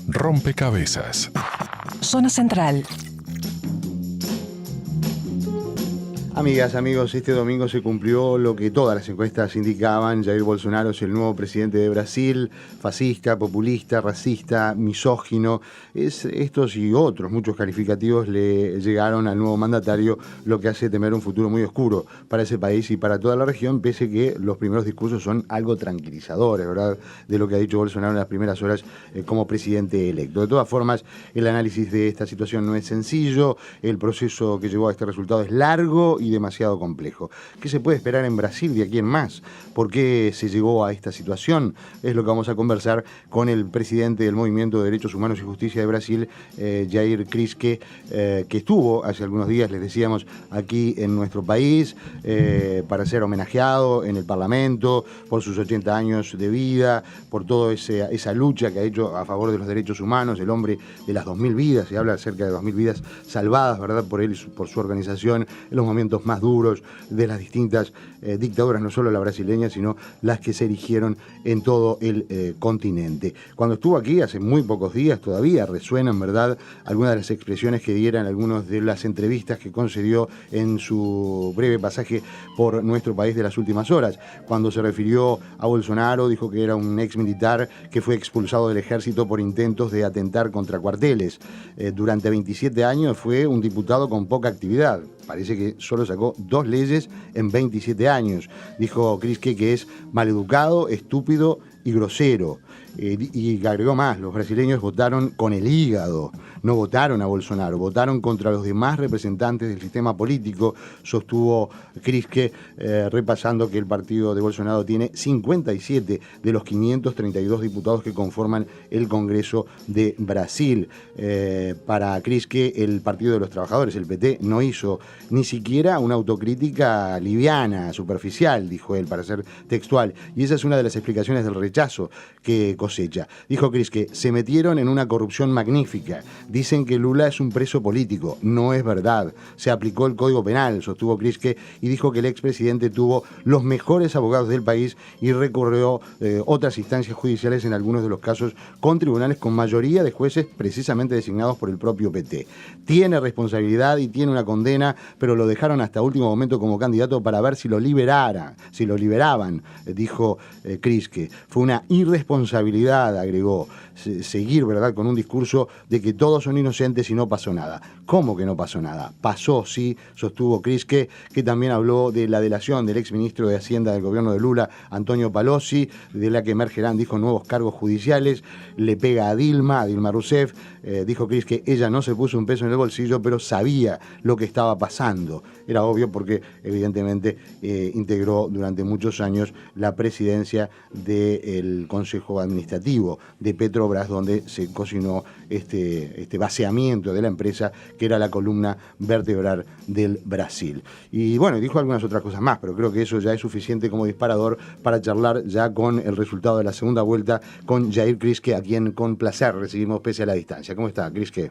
Rompecabezas. Zona Central. Amigas, amigos, este domingo se cumplió lo que todas las encuestas indicaban. Jair Bolsonaro es el nuevo presidente de Brasil, fascista, populista, racista, misógino. Estos y otros muchos calificativos le llegaron al nuevo mandatario, lo que hace temer un futuro muy oscuro para ese país y para toda la región, pese que los primeros discursos son algo tranquilizadores, ¿verdad?, de lo que ha dicho Bolsonaro en las primeras horas como presidente electo. De todas formas, el análisis de esta situación no es sencillo, el proceso que llevó a este resultado es largo y demasiado complejo. ¿Qué se puede esperar en Brasil de aquí en más? ¿Por qué se llegó a esta situación? Es lo que vamos a conversar con el presidente del Movimiento de Derechos Humanos y Justicia de Brasil, Jair Kriske, que estuvo hace algunos días, les decíamos, aquí en nuestro país para ser homenajeado en el Parlamento por sus 80 años de vida, por toda esa lucha que ha hecho a favor de los derechos humanos, el hombre de las 2000 vidas, se habla acerca de 2000 vidas salvadas, ¿verdad?, por él y por su organización en los momentos más duros de las distintas dictaduras, no solo la brasileña, sino las que se erigieron en todo el continente. Cuando estuvo aquí hace muy pocos días, todavía resuenan, ¿verdad?, algunas de las expresiones que diera en algunas de las entrevistas que concedió en su breve pasaje por nuestro país de las últimas horas. Cuando se refirió a Bolsonaro, dijo que era un ex militar que fue expulsado del ejército por intentos de atentar contra cuarteles. Durante 27 años fue un diputado con poca actividad. Parece que solo sacó 2 leyes en 27 años. Dijo Kriske que es maleducado, estúpido y grosero. Y agregó más, los brasileños votaron con el hígado, no votaron a Bolsonaro, votaron contra los demás representantes del sistema político, sostuvo Kriske, repasando que el partido de Bolsonaro tiene 57 de los 532 diputados que conforman el Congreso de Brasil. Para Kriske, el Partido de los Trabajadores, el PT, no hizo ni siquiera una autocrítica liviana, superficial, dijo él, para ser textual, y esa es una de las explicaciones del rechazo que cosecha. Dijo Kriske, se metieron en una corrupción magnífica. Dicen que Lula es un preso político. No es verdad. Se aplicó el Código Penal, sostuvo Kriske, y dijo que el expresidente tuvo los mejores abogados del país y recorrió otras instancias judiciales en algunos de los casos con tribunales con mayoría de jueces precisamente designados por el propio PT. Tiene responsabilidad y tiene una condena, pero lo dejaron hasta último momento como candidato para ver si lo liberaban, dijo Kriske. Fue una irresponsabilidad, agregó, seguir, ¿verdad?, con un discurso de que todos son inocentes y no pasó nada. ¿Cómo que no pasó nada? Pasó, sí, sostuvo Kriske, que también habló de la delación del exministro de Hacienda del gobierno de Lula, Antonio Palocci, de la que emergerán, dijo, nuevos cargos judiciales. Le pega a Dilma Rousseff. Dijo Kriske, ella no se puso un peso en el bolsillo, pero sabía lo que estaba pasando. Era obvio porque, evidentemente, integró durante muchos años la presidencia del Consejo Administrativo de Petrobras, donde se cocinó este vaciamiento de la empresa, que era la columna vertebral del Brasil. Y bueno, dijo algunas otras cosas más, pero creo que eso ya es suficiente como disparador para charlar ya con el resultado de la segunda vuelta con Jair Kriske, a quien con placer recibimos pese a la distancia. ¿Cómo está, Kriske?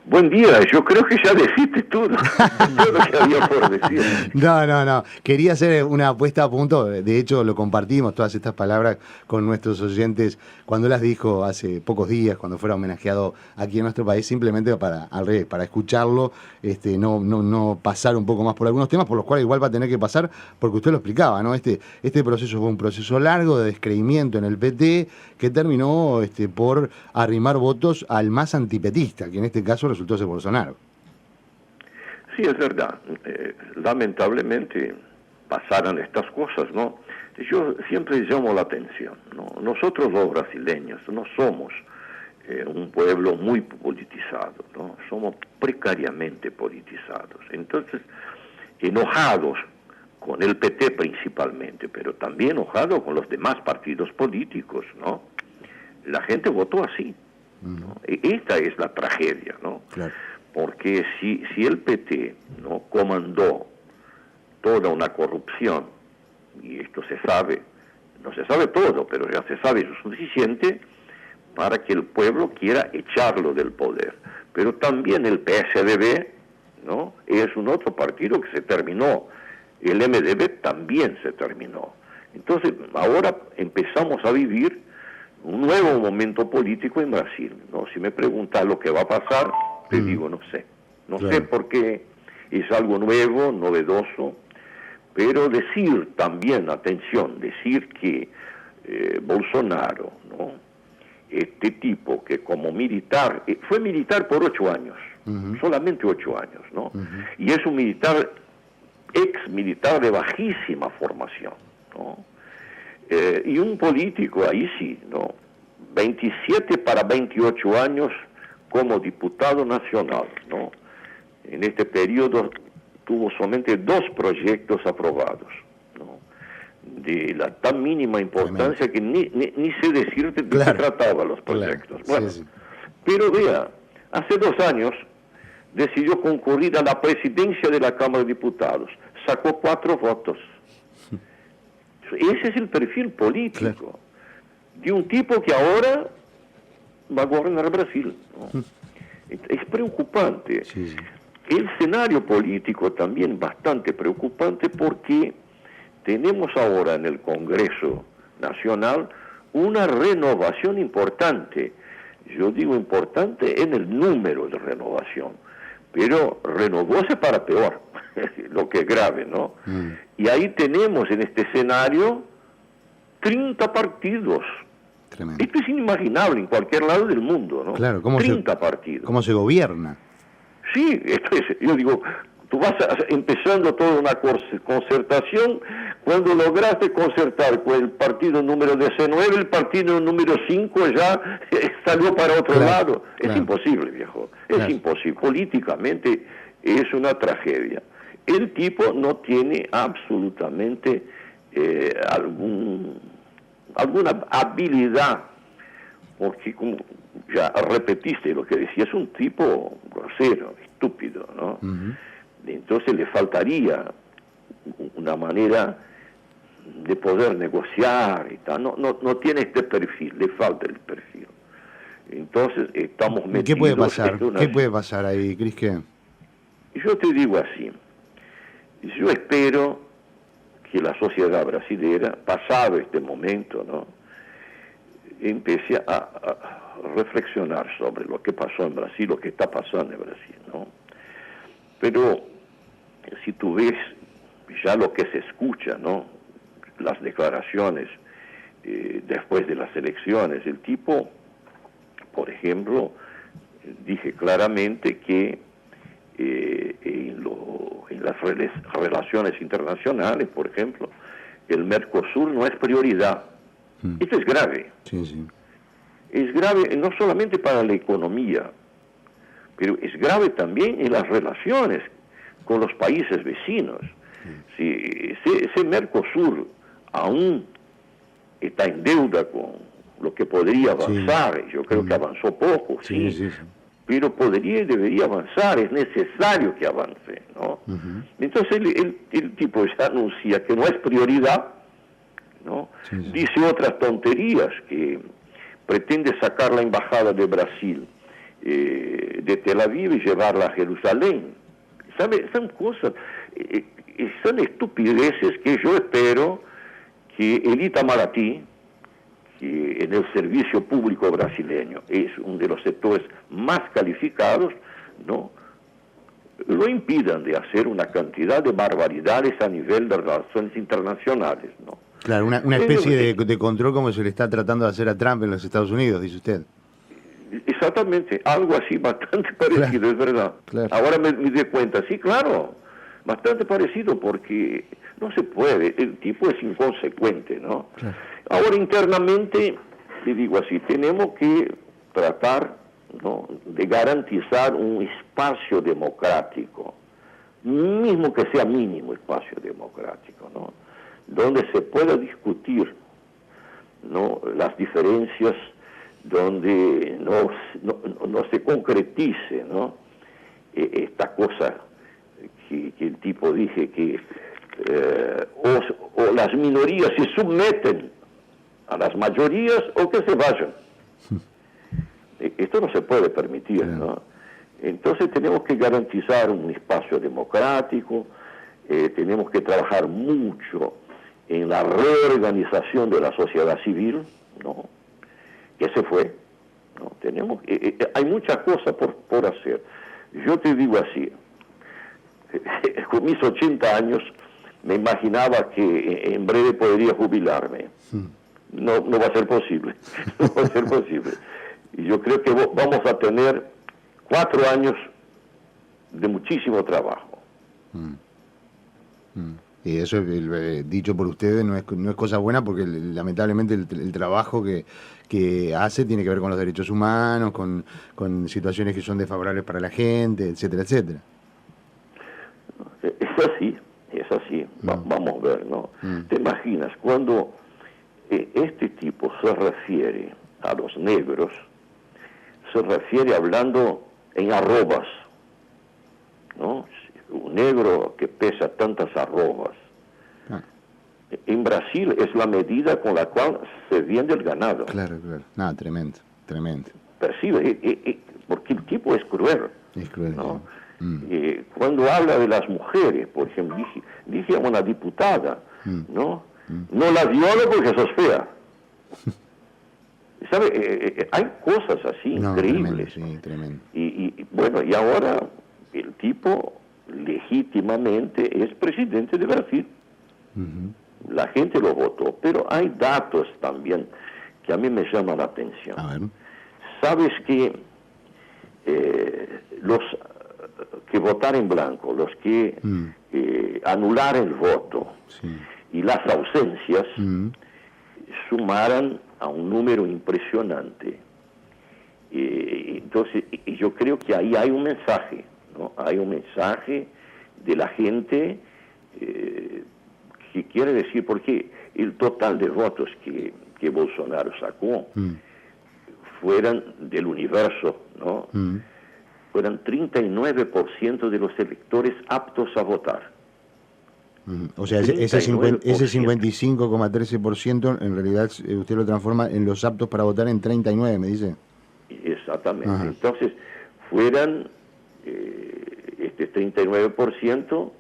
Buen día, yo creo que ya dijiste todo, todo lo que había por decir. No. Quería hacer una apuesta a punto, de hecho lo compartimos, todas estas palabras con nuestros oyentes, cuando las dijo hace pocos días, cuando fuera homenajeado aquí en nuestro país, simplemente para escucharlo, no pasar un poco más por algunos temas, por los cuales igual va a tener que pasar, porque usted lo explicaba, ¿no? Este proceso fue un proceso largo de descreimiento en el PT, que terminó por arrimar votos al más antipetista, que en este caso resultó ser Bolsonaro. Sí, es verdad. Lamentablemente pasaron estas cosas, ¿no? Yo siempre llamo la atención, ¿no? Nosotros los brasileños no somos un pueblo muy politizado, ¿no? Somos precariamente politizados. Entonces, enojados con el PT principalmente, pero también enojados con los demás partidos políticos, ¿no? La gente votó así, ¿no? Esta es la tragedia, ¿no? Claro. Porque si el PT no comandó toda una corrupción, y esto se sabe, no se sabe todo, pero ya se sabe lo suficiente para que el pueblo quiera echarlo del poder. Pero también el PSDB, ¿no?, es un otro partido que se terminó, el MDB también se terminó. Entonces ahora empezamos a vivir un nuevo momento político en Brasil, ¿no? Si me preguntas lo que va a pasar, te digo, no sé. No sé porque es algo nuevo, novedoso, pero decir también, atención, decir que Bolsonaro, ¿no? Este tipo que como militar, fue militar por 8 años, solamente 8 años, ¿no? Y es un militar, ex militar de bajísima formación, ¿no? Y un político, ahí sí, ¿no? 27 para 28 años como diputado nacional, ¿no? En este periodo tuvo solamente 2 proyectos aprobados, ¿no? De la tan mínima importancia que ni sé decirte de qué trataba los proyectos. Bueno, sí. Pero vea, hace 2 años decidió concurrir a la presidencia de la Cámara de Diputados, sacó 4 votos. Ese es el perfil político de un tipo que ahora va a gobernar Brasil, ¿no? Es preocupante. Sí. El escenario político también bastante preocupante porque tenemos ahora en el Congreso Nacional una renovación importante. Yo digo importante en el número de renovación, pero renovóse para peor, lo que es grave, ¿no? Y ahí tenemos en este escenario 30 partidos. Tremendo. Esto es inimaginable en cualquier lado del mundo, ¿no? Claro, 30 partidos. ¿Cómo se gobierna? Sí, esto es, yo digo, tú vas empezando toda una concertación, cuando lograste concertar con el partido número 19, el partido número 5 ya salió para otro lado. Es imposible, viejo, es imposible. Políticamente es una tragedia. El tipo no tiene absolutamente alguna habilidad, porque como ya repetiste lo que decía, es un tipo grosero, estúpido, ¿no? Entonces le faltaría una manera de poder negociar y tal. No tiene este perfil, le falta el perfil. Entonces estamos metidos... ¿Qué puede pasar? ¿Qué puede pasar ahí, Cris? Yo te digo así, yo espero que la sociedad brasilera, pasado este momento, ¿no?, empiece a reflexionar sobre lo que pasó en Brasil, lo que está pasando en Brasil, ¿no? Pero si tú ves ya lo que se escucha, ¿no?, las declaraciones después de las elecciones, el tipo, por ejemplo, dije claramente que en las relaciones internacionales, por ejemplo, el Mercosur no es prioridad. Esto es grave. Sí, sí. Es grave no solamente para la economía, pero es grave también en las relaciones con los países vecinos. Si ese Mercosur aún está en deuda con lo que podría avanzar, yo creo que avanzó poco, sí, pero podría y debería avanzar, es necesario que avance, ¿no? Entonces el tipo ya anuncia que no es prioridad, ¿no? Dice otras tonterías, que pretende sacar la embajada de Brasil de Tel Aviv y llevarla a Jerusalén. ¿Sabe? Son cosas, son estupideces que yo espero que el Itamaraty, que en el servicio público brasileño es uno de los sectores más calificados, ¿no?, lo impidan de hacer una cantidad de barbaridades a nivel de relaciones internacionales, ¿no? Claro, una especie de control como se le está tratando de hacer a Trump en los Estados Unidos, dice usted. Exactamente, algo así bastante parecido, es verdad. Ahora me di cuenta, sí, claro, bastante parecido, porque no se puede, el tipo es inconsecuente, ¿no? Ahora internamente, le digo así, tenemos que tratar, ¿no?, de garantizar un espacio democrático, mismo que sea mínimo espacio democrático, ¿no?, donde se pueda discutir, ¿no?, las diferencias, donde no se concretice, ¿no?, esta cosa que el tipo dije que o las minorías se someten a las mayorías o que se vayan. Esto no se puede permitir, ¿no? Entonces tenemos que garantizar un espacio democrático, tenemos que trabajar mucho en la reorganización de la sociedad civil, ¿no? que se fue. ¿No? Hay muchas cosas por hacer. Yo te digo así, con mis 80 años me imaginaba que en breve podría jubilarme. No va a ser posible, no va a ser posible. Y yo creo que vamos a tener 4 años de muchísimo trabajo. Y eso, dicho por ustedes, no es cosa buena porque lamentablemente el trabajo que hace tiene que ver con los derechos humanos, con situaciones que son desfavorables para la gente, etcétera, etcétera. Es así. Vamos a ver, ¿no? ¿Te imaginas cuando este tipo se refiere a los negros, se refiere hablando en arrobas, ¿no? Un negro que pesa tantas arrobas. En Brasil es la medida con la cual se vende el ganado. Claro. No, tremendo. Percibe, porque el tipo es cruel. Es cruel, ¿no? Sí. Cuando habla de las mujeres, por ejemplo, dije a una diputada, ¿no? No la viola porque sos fea. ¿Sabe? Hay cosas así increíbles. Tremendo. Y bueno, y ahora el tipo legítimamente es presidente de Brasil. La gente lo votó, pero hay datos también que a mí me llaman la atención. A ver. Sabes que los que votaron en blanco, los que anularon el voto y las ausencias sumaran a un número impresionante. Entonces, yo creo que ahí hay un mensaje, ¿no? Hay un mensaje de la gente que quiere decir, porque el total de votos que Bolsonaro sacó fueran del universo, ¿no? Fueran 39% de los electores aptos a votar. O sea, ese 55,13% en realidad usted lo transforma en los aptos para votar en 39, me dice. Exactamente. Ajá. Entonces, fueran este 39%,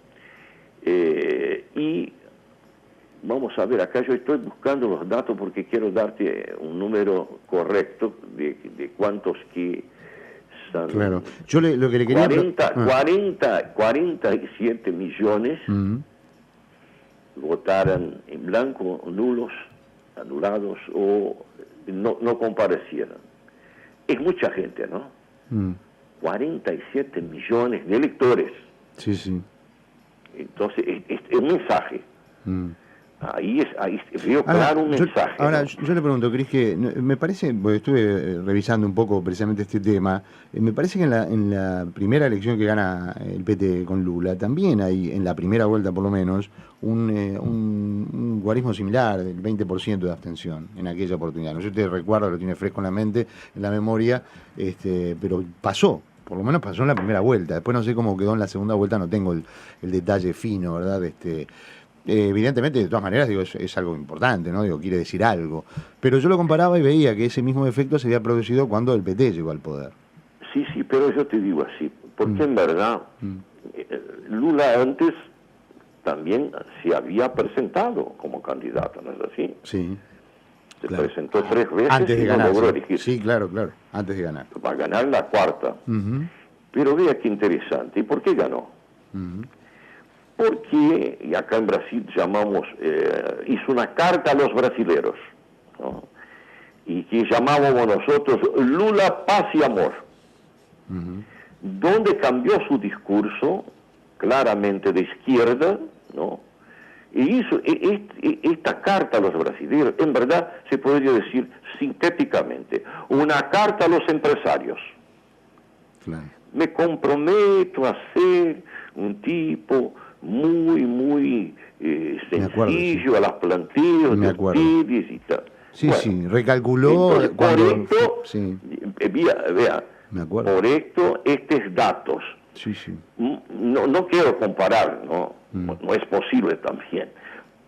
y vamos a ver, acá yo estoy buscando los datos porque quiero darte un número correcto de cuántos que son. Claro. Yo lo que le quería... 47 millones votaran en blanco, nulos, anulados o no comparecieran. Es mucha gente, ¿no? 47 millones de electores. Sí. Entonces, es un mensaje. Ahí veo claro un mensaje. Yo le pregunto, Cris, que me parece, porque estuve revisando un poco precisamente este tema, me parece que en la primera elección que gana el PT con Lula, también hay, en la primera vuelta por lo menos, un guarismo similar, del 20% de abstención en aquella oportunidad. No sé si usted recuerda, lo tiene fresco en la mente, en la memoria, pero pasó. Por lo menos pasó en la primera vuelta. Después no sé cómo quedó en la segunda vuelta, no tengo el detalle fino, ¿verdad? Evidentemente, de todas maneras, digo, es algo importante, ¿no? Digo, quiere decir algo. Pero yo lo comparaba y veía que ese mismo efecto se había producido cuando el PT llegó al poder. Sí, pero yo te digo así, porque en verdad Lula antes también se había presentado como candidato, ¿no es así? Sí. Se presentó 3 veces antes de y ganar, no logró sí. elegir. Sí, claro, antes de ganar. Va a ganar la cuarta. Pero vea qué interesante. ¿Y por qué ganó? Porque, y acá en Brasil llamamos, hizo una carta a los brasileros, ¿no? Y que llamábamos nosotros Lula, paz y amor, donde cambió su discurso claramente de izquierda, ¿no? Y hizo esta carta a los brasileños, en verdad se podría decir sintéticamente, una carta a los empresarios. Claro. Me comprometo a ser un tipo muy sencillo a las plantillas de ustedes y tal. Sí, recalculó. Entonces, por esto, sí. Vea, me acuerdo. Por esto, estos datos, sí. No quiero comparar, ¿no? No es posible también,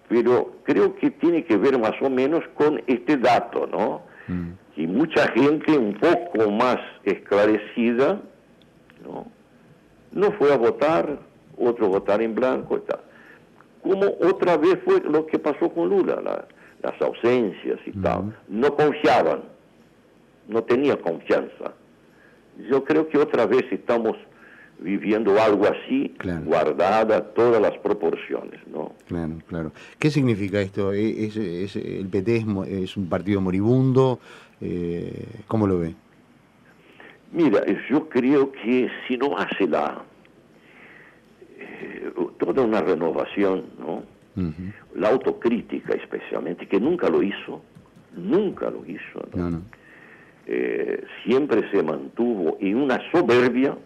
pero creo que tiene que ver más o menos con este dato, ¿no? Y mucha gente un poco más esclarecida, no fue a votar, otro votar en blanco y tal. Como otra vez fue lo que pasó con Lula, las ausencias y tal. No confiaban, no tenía confianza. Yo creo que otra vez estamos viviendo algo así, Claro. guardada todas las proporciones, ¿no? Claro, claro. ¿Qué significa esto? ¿El PT es un partido moribundo? ¿Cómo lo ve? Mira, yo creo que si no hace toda una renovación, ¿no? Ujú. La autocrítica especialmente, que nunca lo hizo, ¿no? No. Siempre se mantuvo en una soberbia,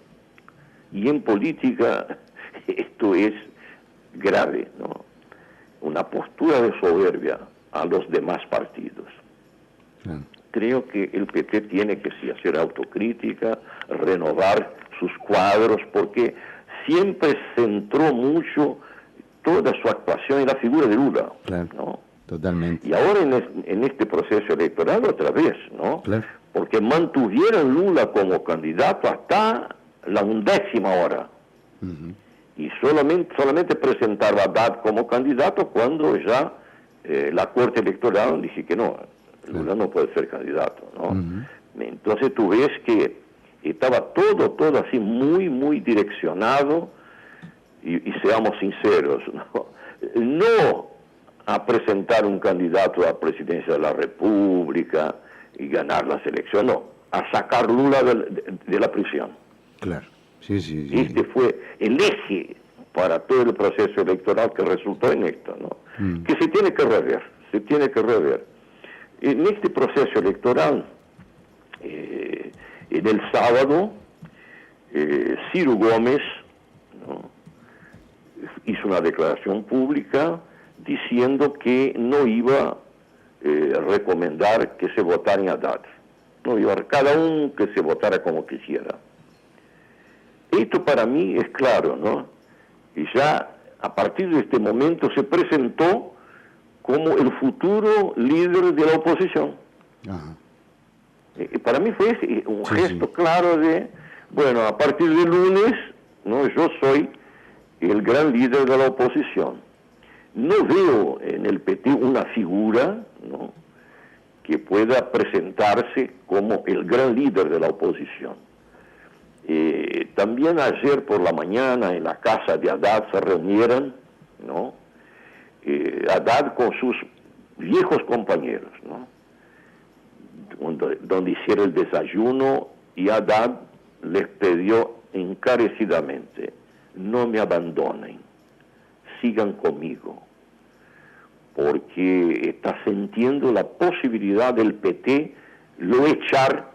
y en política esto es grave, ¿no? Una postura de soberbia a los demás partidos. Claro. Creo que el PT tiene que sí hacer autocrítica, renovar sus cuadros, porque siempre centró mucho toda su actuación en la figura de Lula, Claro. ¿no? Totalmente. Y ahora en este proceso electoral otra vez, ¿no? Claro. Porque mantuvieron Lula como candidato hasta la 11ª hora. Ujú. Y solamente presentaba a Haddad como candidato cuando ya la Corte Electoral dije que no, Lula no puede ser candidato, ¿no? Ujú. Entonces tú ves que estaba todo así muy direccionado, y seamos sinceros, no a presentar un candidato a la presidencia de la República y ganar las elecciones, no, a sacar Lula de la prisión. Claro. Sí. Este fue el eje para todo el proceso electoral que resultó en esto, ¿no? Que se tiene que rever. En este proceso electoral, en el sábado, Ciro Gómez, ¿no?, hizo una declaración pública diciendo que no iba a recomendar que se votara en Haddad. No iba cada uno que se votara como quisiera. Esto para mí es claro, ¿no? Y ya a partir de este momento se presentó como el futuro líder de la oposición. Ajá. Para mí fue un Sí, gesto sí. claro de, bueno, a partir de lunes, ¿no?, yo soy el gran líder de la oposición. No veo en el PT una figura, ¿no?, que pueda presentarse como el gran líder de la oposición. También ayer por la mañana en la casa de Haddad se reunieron, ¿no?, Haddad con sus viejos compañeros, ¿no?, donde hicieron el desayuno, y Haddad les pidió encarecidamente: no me abandonen, sigan conmigo, porque está sintiendo la posibilidad del PT lo echar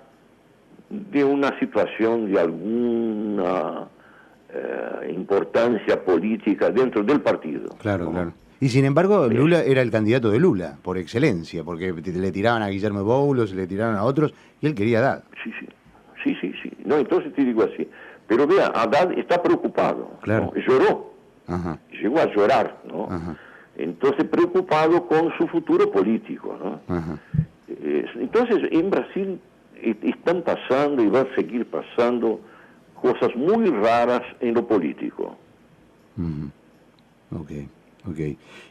de una situación de alguna importancia política dentro del partido. Claro, ¿no? claro. Y sin embargo, Lula era el candidato de Lula, por excelencia, porque le tiraban a Guillermo Boulos, le tiraron a otros, y él quería dar. Sí. No, entonces te digo así. Pero vea, Haddad está preocupado, Claro. ¿no? Lloró, Ajá. llegó a llorar, ¿no? Ajá. Entonces preocupado con su futuro político, ¿no? Ajá. Entonces en Brasil están pasando y van a seguir pasando cosas muy raras en lo político. Ujú. Ok.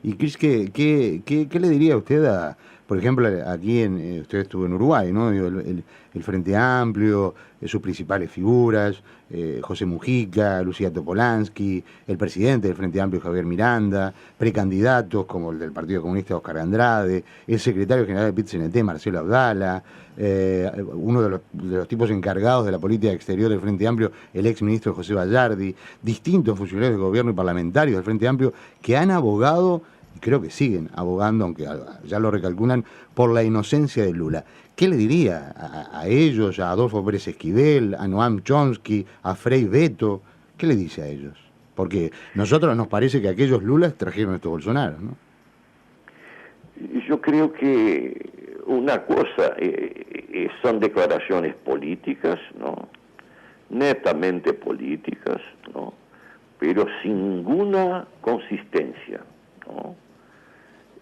¿Y Cris, qué le diría usted a, por ejemplo, aquí usted estuvo en Uruguay, ¿no? Digo, el Frente Amplio, sus principales figuras, José Mujica, Lucía Topolansky, el presidente del Frente Amplio, Javier Miranda, precandidatos como el del Partido Comunista, Oscar Andrade, el secretario general de PIT-CNT, Marcelo Abdala, uno de los tipos encargados de la política exterior del Frente Amplio, el ex ministro José Bayardi, distintos funcionarios del gobierno y parlamentarios del Frente Amplio que han abogado, y creo que siguen abogando, aunque ya lo recalculan, por la inocencia de Lula. ¿Qué le diría a ellos, a Adolfo Pérez Esquivel, a Noam Chomsky, a Frei Beto? ¿Qué le dice a ellos? Porque nosotros nos parece que aquellos Lulas trajeron estos Bolsonaro, ¿no? Yo creo que una cosa son declaraciones políticas, ¿no?, netamente políticas, ¿no?, pero sin ninguna consistencia, ¿no?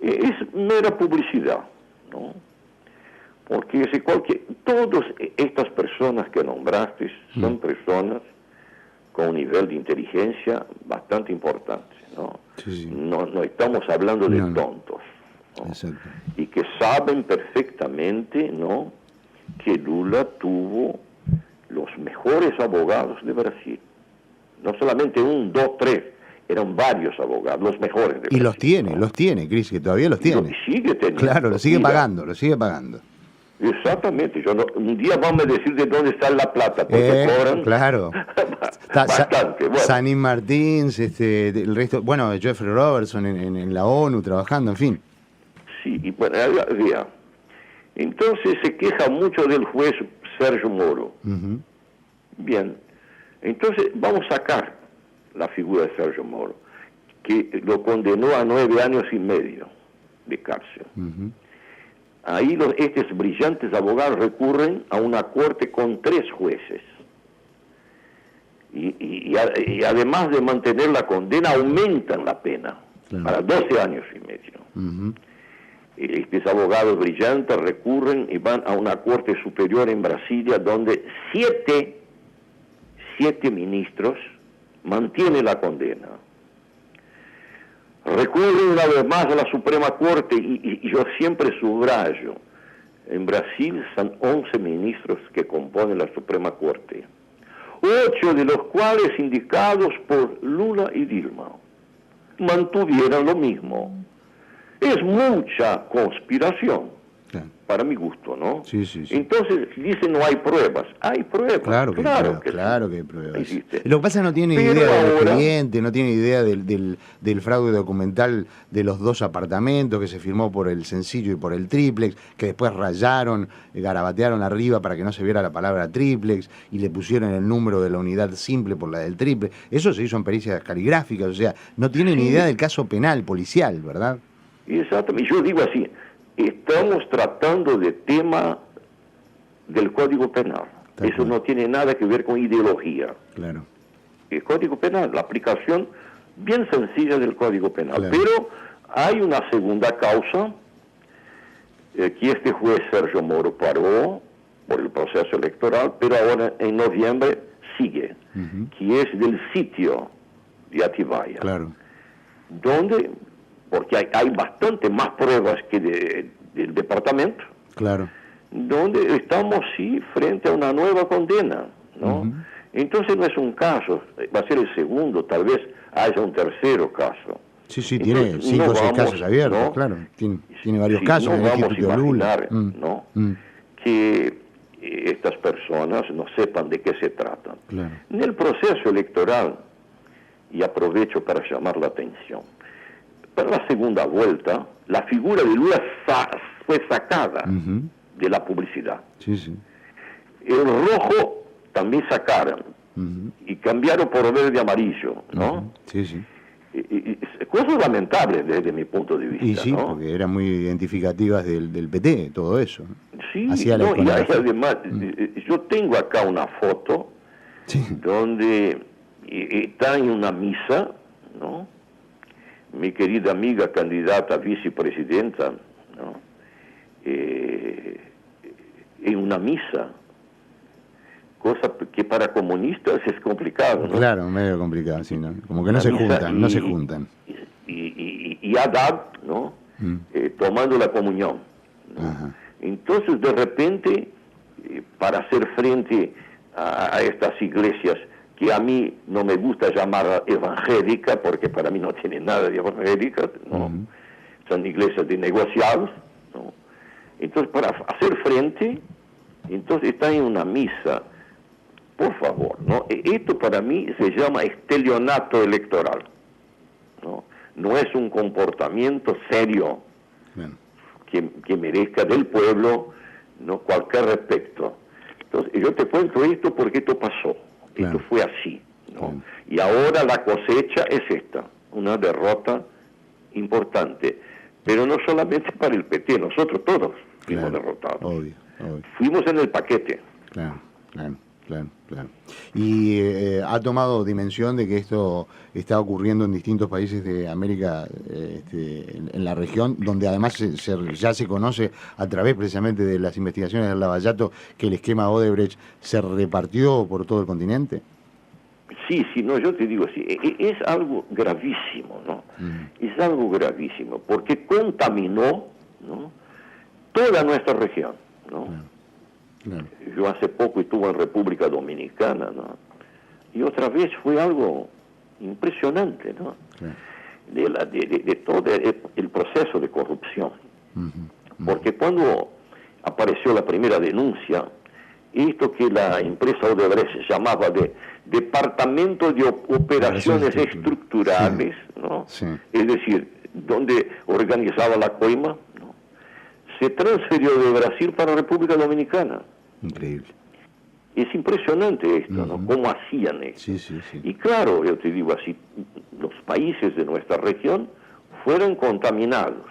Es mera publicidad, ¿no? Porque todas estas personas que nombraste son personas con un nivel de inteligencia bastante importante, ¿no? Sí. No estamos hablando de No. tontos, ¿no? Exacto. Y que saben perfectamente, ¿no?, que Lula tuvo los mejores abogados de Brasil. No solamente un, dos, tres, eran varios abogados, los mejores de Brasil. Y los tiene, Cris, que todavía los tiene. Y sigue teniendo. Claro, lo sigue Mira, pagando. Exactamente. Un día vamos a decir de dónde está la plata, porque cobran claro. bastante. Bueno. Sanín Martins, el resto, bueno, Jeffrey Robertson en la ONU trabajando, en fin. Sí, y bueno, vea. Entonces se queja mucho del juez Sergio Moro. Uh-huh. Bien, entonces vamos a sacar la figura de Sergio Moro, que lo condenó a 9 años y medio de cárcel. Uh-huh. Ahí estos brillantes abogados recurren a una corte con 3 jueces. Y además de mantener la condena, aumentan la pena, claro, para 12 años y medio. Uh-huh. Estos abogados brillantes recurren y van a una corte superior en Brasilia, donde 7 ministros mantienen la condena. Recurren una vez más a la Suprema Corte y yo siempre subrayo, en Brasil son 11 ministros que componen la Suprema Corte, 8 de los cuales indicados por Lula y Dilma mantuvieron lo mismo. Es mucha conspiración, claro, para mi gusto, ¿no? Sí. Entonces dicen no hay pruebas. Hay pruebas. Claro que hay pruebas. Existe. Lo que pasa es que no tiene idea del expediente, no tiene idea del fraude documental de los 2 apartamentos que se firmó por el sencillo y por el triplex, que después rayaron, garabatearon arriba para que no se viera la palabra triplex y le pusieron el número de la unidad simple por la del triplex. Eso se hizo en pericias caligráficas, o sea, no tienen ni idea del caso penal, policial, ¿verdad? Exactamente, yo digo así, estamos tratando de tema del Código Penal. Eso no tiene nada que ver con ideología. Claro. El Código Penal, la aplicación bien sencilla del Código Penal. Claro. Pero hay una segunda causa que este juez Sergio Moro paró por el proceso electoral, pero ahora en noviembre sigue, uh-huh, que es del sitio de Atibaia. Claro. Donde, porque hay bastante más pruebas que del departamento. Claro. Donde estamos, sí, frente a una nueva condena, ¿no? Uh-huh. Entonces no es un caso, va a ser el segundo, tal vez haya un tercero caso. Sí, tiene 5 o 6 casos abiertos, ¿no? Claro. Tiene varios casos. No vamos a imaginar, ¿no? Que estas personas no sepan de qué se trata. Claro. En el proceso electoral, y aprovecho para llamar la atención, para la segunda vuelta, la figura de Lula fue sacada, uh-huh, de la publicidad. Sí. El rojo también sacaron, uh-huh, y cambiaron por verde y amarillo, ¿no? Uh-huh. Sí. Y cosas lamentables desde mi punto de vista. Y sí, ¿no? Porque eran muy identificativas del PT, todo eso. Sí, y además, yo tengo acá una foto, sí, donde está en una misa, ¿no? Mi querida amiga candidata a vicepresidenta, ¿no? En una misa, cosa que para comunistas es complicado, ¿no? Claro, medio complicado, sí, ¿no? Como que no se juntan. Y Haddad, ¿no? Tomando la comunión, ¿no? Entonces, de repente, para hacer frente a estas iglesias, que a mí no me gusta llamar evangélica, porque para mí no tiene nada de evangélica, ¿no? Uh-huh. Son iglesias de negociados, ¿no? Entonces, para hacer frente, entonces están en una misa, por favor, ¿no? Esto para mí se llama estelionato electoral, ¿no? No es un comportamiento serio, que merezca del pueblo, ¿no?, cualquier respeto. Entonces, yo te cuento esto porque esto pasó. Claro. Esto fue así, ¿no? Claro. Y ahora la cosecha es esta, una derrota importante. Pero no solamente para el PT, nosotros todos fuimos derrotados. Obvio. Fuimos en el paquete. Claro. Y ha tomado dimensión de que esto está ocurriendo en distintos países de América, en la región, donde además ya se conoce a través precisamente de las investigaciones del Lavallato que el esquema Odebrecht se repartió por todo el continente. Sí, no, yo te digo así, es algo gravísimo, ¿no? Es algo gravísimo, porque contaminó, ¿no?, toda nuestra región, ¿no? Claro. Yo hace poco estuve en República Dominicana, ¿no? Y otra vez fue algo impresionante, ¿no? Claro. De todo el proceso de corrupción. Uh-huh. Porque cuando apareció la primera denuncia, esto que la empresa Odebrecht llamaba de Departamento de Operaciones Estructurales, sí, ¿no? Sí. Es decir, donde organizaba la coima, ¿no? Se transfirió de Brasil para República Dominicana. Increíble. Es impresionante esto, uh-huh, ¿no? Cómo hacían esto. Sí, sí, sí. Y claro, yo te digo así, los países de nuestra región fueron contaminados.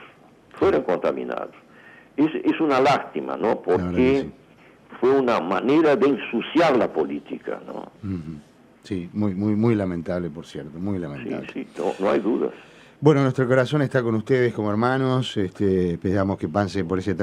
Es una lástima, ¿no? Porque sí, fue una manera de ensuciar la política, ¿no? Uh-huh. Sí, muy lamentable, por cierto, muy lamentable. Sí, no hay dudas. Bueno, nuestro corazón está con ustedes como hermanos, esperamos que pase por este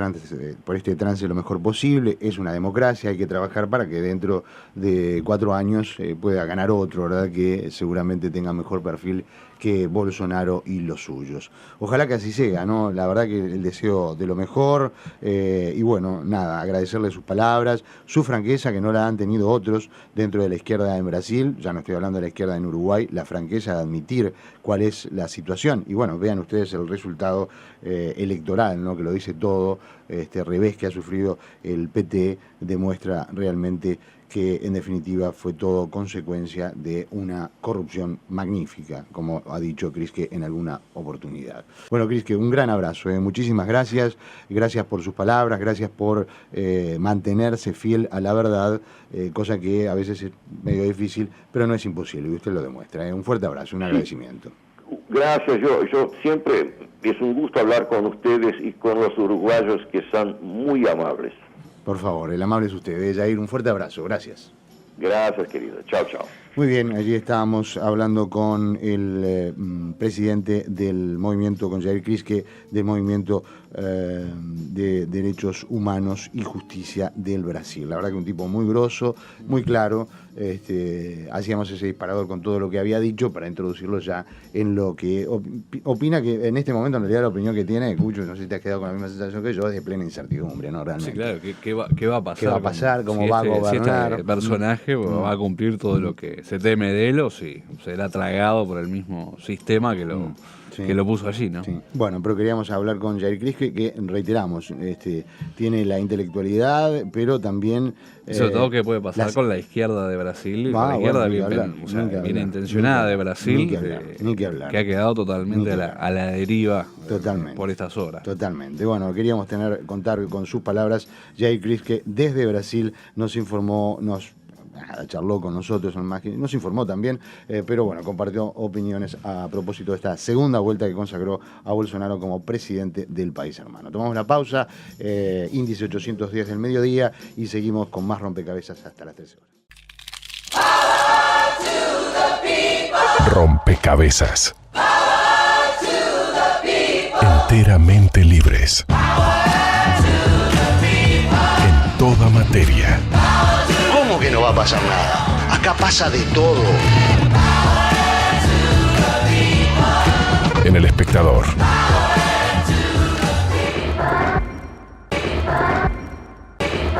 trance lo mejor posible. Es una democracia, hay que trabajar para que dentro de 4 años pueda ganar otro, ¿verdad? Que seguramente tenga mejor perfil que Bolsonaro y los suyos. Ojalá que así sea, ¿no? La verdad que el deseo de lo mejor, y bueno, nada, agradecerle sus palabras, su franqueza, que no la han tenido otros dentro de la izquierda en Brasil, ya no estoy hablando de la izquierda en Uruguay, la franqueza de admitir cuál es la situación. Y bueno, vean ustedes el resultado electoral, ¿no? Que lo dice todo, este revés que ha sufrido el PT demuestra realmente que en definitiva fue todo consecuencia de una corrupción magnífica, como ha dicho Kriske en alguna oportunidad. Bueno, Kriske, un gran abrazo, muchísimas gracias por sus palabras, gracias por mantenerse fiel a la verdad, cosa que a veces es medio difícil, pero no es imposible, y usted lo demuestra. Un fuerte abrazo, un agradecimiento. Gracias, yo siempre es un gusto hablar con ustedes y con los uruguayos que son muy amables. Por favor, el amable es usted, Jair, un fuerte abrazo, gracias. Gracias, querido, chao. Muy bien, allí estábamos hablando con el presidente del movimiento, con Jair Kriske, del movimiento de derechos humanos y justicia del Brasil. La verdad que un tipo muy grosso, muy claro. Hacíamos ese disparador con todo lo que había dicho para introducirlo ya en lo que opina, que en este momento en realidad la opinión que tiene, Cucho, no sé si te has quedado con la misma sensación que yo, es de plena incertidumbre, ¿no? Realmente. Sí, claro, ¿qué va a pasar? ¿Qué va a pasar? ¿Cómo si va a gobernar? Si este personaje va a cumplir todo lo que se teme de él, o si será tragado por el mismo sistema que lo puso allí, ¿no? Sí. Bueno, pero queríamos hablar con Jair Kriske, que reiteramos, tiene la intelectualidad, pero también... sobre todo qué puede pasar con la izquierda de Brasil, con la izquierda bien intencionada de Brasil, ni que hablar. Que ha quedado totalmente a la deriva por estas horas. Totalmente. Bueno, queríamos contar con sus palabras. Jair Kriske desde Brasil nos informó, charló con nosotros, nos informó también, pero bueno, compartió opiniones a propósito de esta segunda vuelta que consagró a Bolsonaro como presidente del país hermano. Tomamos la pausa, índice 810 del mediodía, y seguimos con más rompecabezas hasta las 13 horas. Rompecabezas. Enteramente libres. En toda materia. ¿Cómo que no va a pasar nada? Acá pasa de todo. En El Espectador.